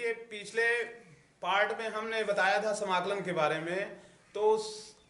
देखिए पिछले पार्ट में हमने बताया था समाकलन के बारे में, तो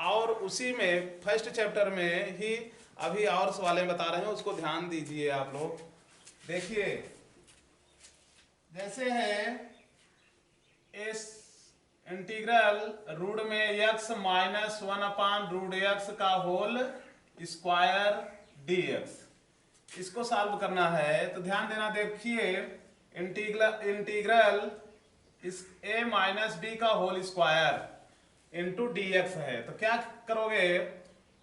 और उसी में फर्स्ट चैप्टर में ही अभी और सवालें बता रहे हैं, उसको ध्यान दीजिए आप लोग। देखिए जैसे है इस इंटीग्रल रूट में x माइनस 1/√x का होल स्क्वायर dx, इसको सॉल्व करना है। तो ध्यान देना, देखिए इंटीग्रल इस a माइनस बी का होल स्क्वायर इंटू dx है। तो क्या करोगे,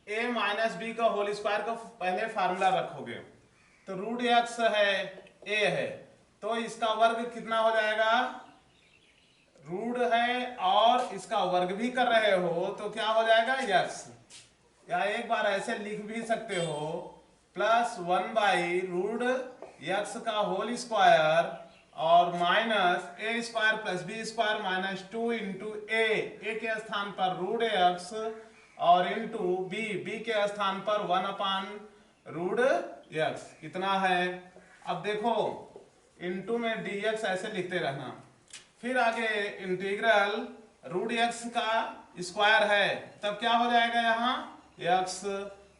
a माइनस बी का होल स्क्वायर का पहले फार्मूला रखोगे। तो रूट x है, a है, तो इसका वर्ग कितना हो जाएगा, रूट है और इसका वर्ग भी कर रहे हो तो क्या हो जाएगा x, या एक बार ऐसे लिख भी सकते हो प्लस 1/√x का होल स्क्वायर और minus a square plus b square minus 2 into a के स्थान पर √x और इंटू b के स्थान पर 1/√x कितना है। अब देखो इंटू में dx ऐसे लिखते रहना, फिर आगे इंटीग्रल √x का स्क्वायर है, तब क्या हो जाएगा यहाँ x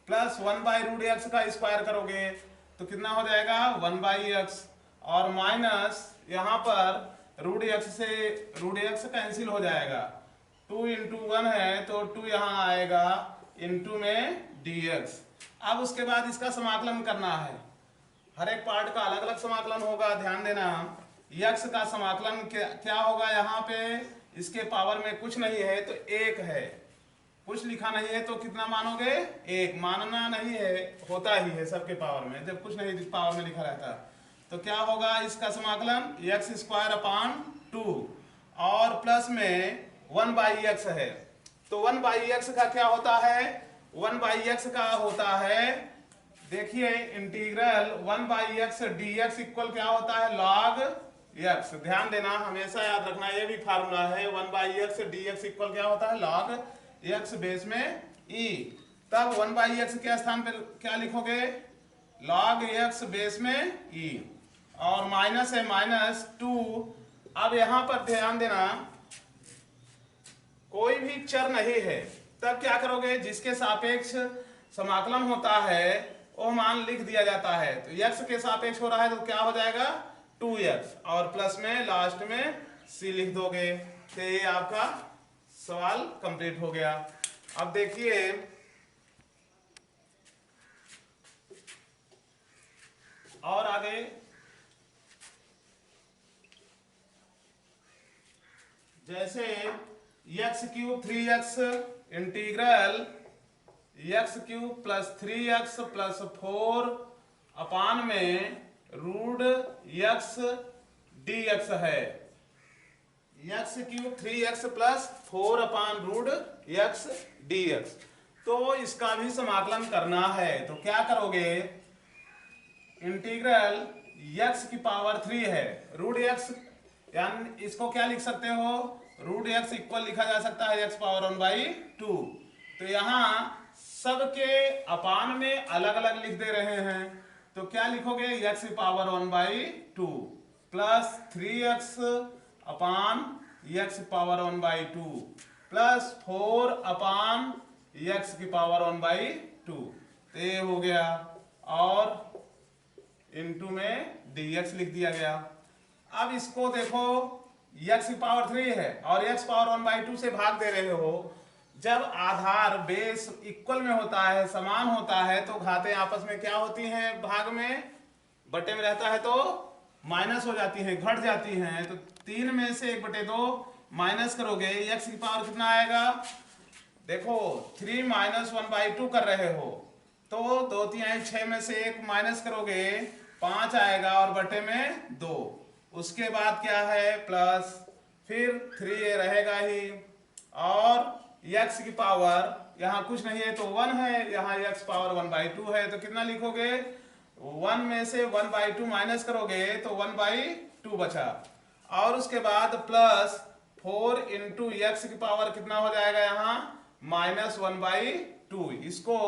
प्लस 1/√x का स्क्वायर करोगे तो कितना हो जाएगा 1/x और माइनस यहाँ पर √x से √x कैंसिल हो जाएगा, 2 इंटू 1 है तो 2 यहाँ आएगा इंटू में dx। अब उसके बाद इसका समाकलन करना है, हर एक पार्ट का अलग अलग समाकलन होगा। ध्यान देना, x का समाकलन क्या होगा, यहाँ पे इसके पावर में कुछ नहीं है तो 1 है, कुछ लिखा नहीं है तो कितना मानोगे 1, मानना नहीं है, होता ही है सबके पावर में, जब कुछ नहीं पावर में लिखा रहता तो क्या होगा इसका समाकलन x² और प्लस में 1/x है। तो 1/x का क्या होता है, 1/x का होता है, देखिए इंटीग्रल 1/x dx इक्वल क्या होता है log x। ध्यान देना, हमेशा याद रखना, ये भी फार्मूला है, 1/x dx इक्वल क्या होता है log x बेस में e। तब 1/x के स्थान पर क्या लिखोगे log x बेस में e और माइनस है माइनस 2। अब यहां पर ध्यान देना, कोई भी चर नहीं है तब क्या करोगे, जिसके सापेक्ष समाकलन होता है वो मान लिख दिया जाता है। तो x के सापेक्ष हो रहा है तो क्या हो जाएगा 2x और प्लस में लास्ट में c लिख दोगे, तो ये आपका सवाल कंप्लीट हो गया। अब देखिए और आगे, जैसे x³ 3x integral x³ plus 3x plus 4 अपान में √x dx है, x³ 3x प्लस 4 अपान √x dx। तो इसका भी समाकलन करना है, तो क्या करोगे, इंटीग्रल x की पावर 3 है, √x यानी इसको क्या लिख सकते हो, √x इक्वल लिखा जा सकता है x पावर 1/2। तो यहाँ सबके अपान में अलग अलग लिख दे रहे हैं, तो क्या लिखोगे x की पावर 1/2 प्लस 3x अपान x की पावर 1/2 प्लस 4 अपान x की पावर 1/2, तो ये हो गया और इंटू में dx लिख दिया गया। अब इसको देखो x की पावर 3 है और x पावर 1/2 से भाग दे रहे हो, जब आधार बेस इक्वल में होता है, समान होता है, तो घातें आपस में क्या होती हैं, भाग में बटे में रहता है तो माइनस हो जाती हैं, घट जाती हैं। तो 3 में से 1/2 माइनस करोगे, x की पावर कितना आएगा, देखो 3 माइनस 1/2 कर रहे हो तो 2×3 6 में से 1 माइनस करोगे 5 आएगा और बटे में 2, उसके बाद क्या है प्लस, फिर 3 ये रहेगा ही और x की पावर यहाँ कुछ नहीं है तो 1 है, यहाँ x पावर 1/2 है, तो कितना लिखोगे 1 में से 1/2 माइनस करोगे तो 1/2 बचा और उसके बाद प्लस 4 इंटू x की पावर कितना हो जाएगा यहाँ माइनस 1/2। इसको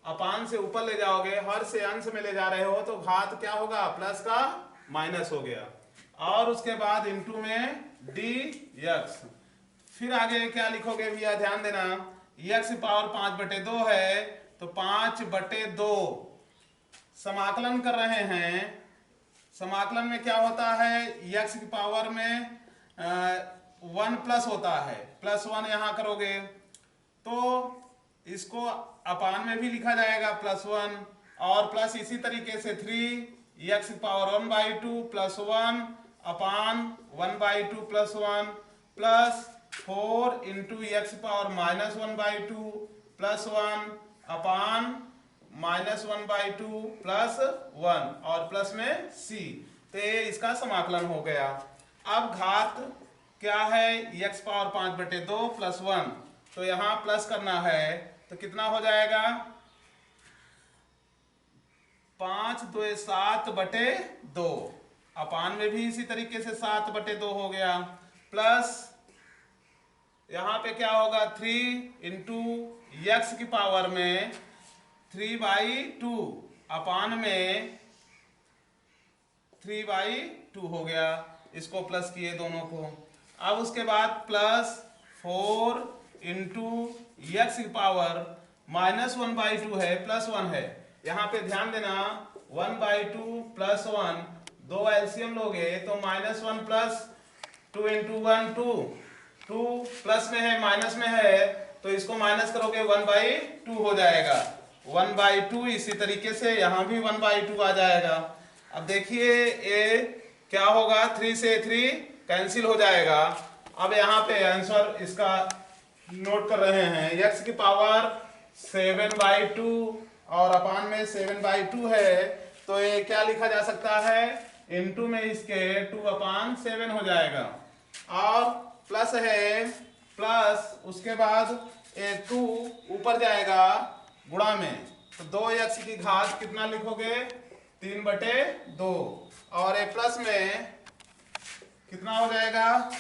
अपान से ऊपर ले जाओगे, हर से अंश में ले जा रहे हो तो घात क्या होगा, प्लस का माइनस हो गया। और उसके बाद इनटू में डी एक्स। फिर आगे क्या लिखोगे भैया, ध्यान देना, एक्स की पावर 5/2 है तो 5/2 समाकलन कर रहे हैं। समाकलन में क्या होता है, एक्स की पावर में 1 प्लस होता है, +1 यहाँ करोगे तो इसको अपान में भी लिखा जाएगा +1, और प्लस इसी तरीके से 3 एक्स की पावर 1/2 +1 अपान 1/2 +1 प्लस 4 इंटू एक्स की पावर -1/2 +1 अपान -1/2 +1 और प्लस में c। तो ये इसका समाकलन हो गया। अब घात क्या है, x पावर 5/2 +1, तो यहाँ प्लस करना है तो कितना हो जाएगा, 5×2 = 7/2, अपान में भी इसी तरीके से 7/2 हो गया, प्लस यहाँ पे क्या होगा 3 इंटू एक्स की पावर में 3/2 अपान में 3/2 हो गया, इसको प्लस किए दोनों को। अब उसके बाद प्लस 4 इंटू एक्स की पावर -1/2 है +1 है, यहाँ पे ध्यान देना 1/2 +1 दो एलसीएम लोगे तो -1 प्लस 2 इंटू 1 2 प्लस में है माइनस में है तो इसको माइनस करोगे 1/2 हो जाएगा, 1/2। इसी तरीके से यहाँ भी 1/2 आ जाएगा। अब देखिए ये क्या होगा, 3 से 3 कैंसिल हो जाएगा। अब यहाँ पे आंसर इसका नोट कर रहे हैं, x की पावर 7/2 और अपान में 7/2 है तो ये क्या लिखा जा सकता है, इनटू में इसके 2/7 हो जाएगा, और प्लस है प्लस उसके बाद 2 ऊपर जाएगा गुणा में, तो 2x की घात कितना लिखोगे 3/2, और ये प्लस में कितना हो जाएगा,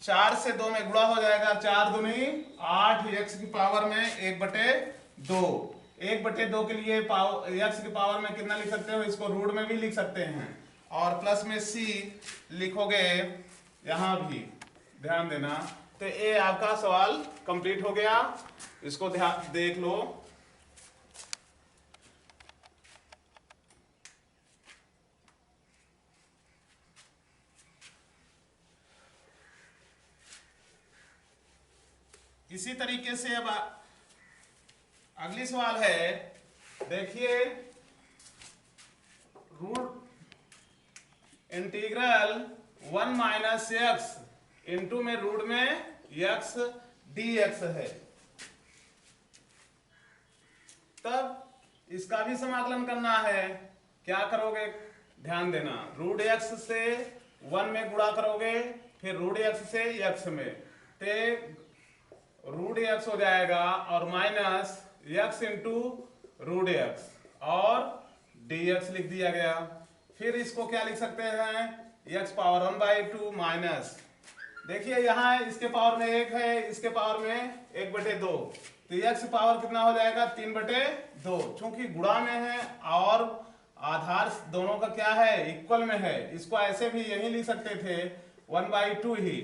4 से 2 में गुणा हो जाएगा, 4 दूनी 8 x की पावर में 1/2। 1/2 के लिए x की पावर में कितना लिख सकते हो, इसको रूट में भी लिख सकते हैं, और प्लस में c लिखोगे यहाँ भी, ध्यान देना। तो ये आपका सवाल कंप्लीट हो गया, इसको ध्यान देख लो। इसी तरीके से अब अगली सवाल है, देखिए रूट इंटीग्रल 1 - x इंटू में रूट में x dx है, तब इसका भी समाकलन करना है। क्या करोगे, ध्यान देना, रूट x से 1 में गुणा करोगे, फिर रूट x से x में, ते रूट x हो जाएगा और minus x into root x और dx लिख दिया गया। फिर इसको क्या लिख सकते हैं, x पावर 1/2 माइनस, देखिए यहाँ इसके पावर में 1 है, इसके पावर में 1/2, तो x पावर कितना हो जाएगा 3/2, चूंकि गुणा में है और आधार दोनों का क्या है इक्वल में है, इसको ऐसे भी यही लिख सकते थे 1/2 ही।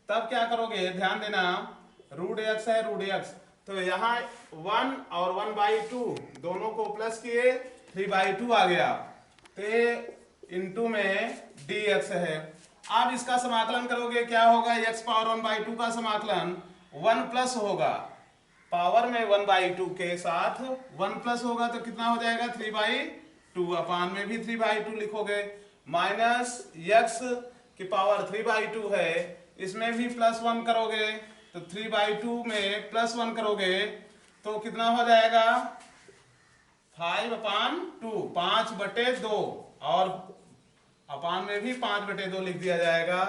तब क्या करोगे, ध्यान देना, रूट x है रूट x, तो यहाँ 1 और 1/2 दोनों को प्लस किए 3/2 आ गया, तो इंटू में dx है। अब इसका समाकलन करोगे, क्या होगा, x पावर 1/2 का समाकलन 1 प्लस होगा, पावर में 1/2 के साथ 1 प्लस होगा तो कितना हो जाएगा 3/2, अपान में भी 3/2 लिखोगे, माइनस x की पावर 3/2 है, इसमें भी +1 करोगे तो 3/2 में +1 करोगे तो कितना हो जाएगा 5/2, 5/2, और अपान में भी 5/2 लिख दिया जाएगा,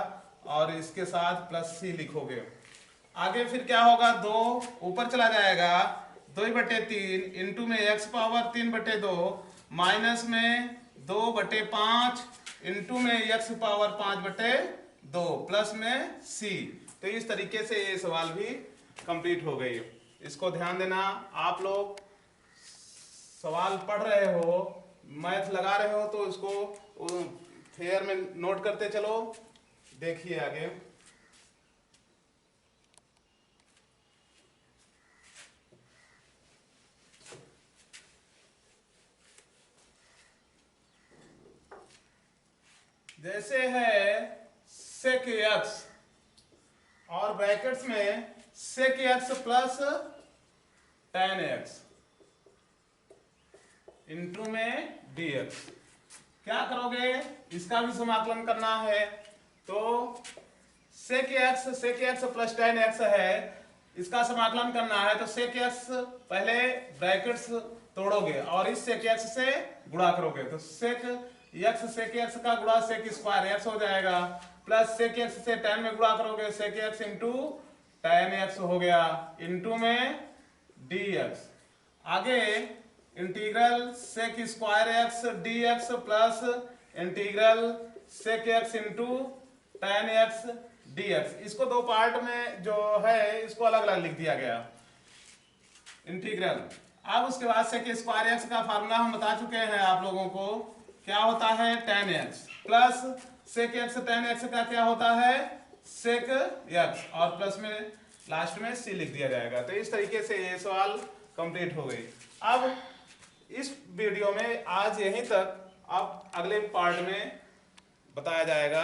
और इसके साथ प्लस c लिखोगे। आगे फिर क्या होगा, 2 ऊपर चला जाएगा, 2/3 इंटू में x पावर 3/2 माइनस में 2/5 इंटू में x पावर 5/2 प्लस में c। तो इस तरीके से ये सवाल भी कंप्लीट हो गई। इसको ध्यान देना, आप लोग सवाल पढ़ रहे हो, मैथ लगा रहे हो तो इसको फेयर में नोट करते चलो। देखिए आगे, जैसे है sec x और ब्रैकेट्स में sec x plus tan x into में dx। क्या करोगे, इसका भी समाकलन करना है। तो sec x plus tan x है, इसका समाकलन करना है। तो sec x पहले ब्रैकेट्स तोड़ोगे और इस sec x से गुणा करोगे। तो sec x का गुणा sec स्क्वायर x हो जाएगा, प्लस sec x से tan में गुणा करोगे sec x into tan x हो गया, इंटू में dx। आगे integral sec square x dx plus integral sec x into tan x dx। इसको दो पार्ट में जो है इसको अलग अलग लिख दिया गया इंटीग्रल। अब उसके बाद sec स्क्वायर x का फार्मूला हम बता चुके हैं आप लोगों को, क्या होता है tan x, plus sec x tan x का क्या होता है sec x, और प्लस में लास्ट में c लिख दिया जाएगा। तो इस तरीके से ये सवाल कंप्लीट हो गई। अब इस वीडियो में आज यहीं तक, अब अगले पार्ट में बताया जाएगा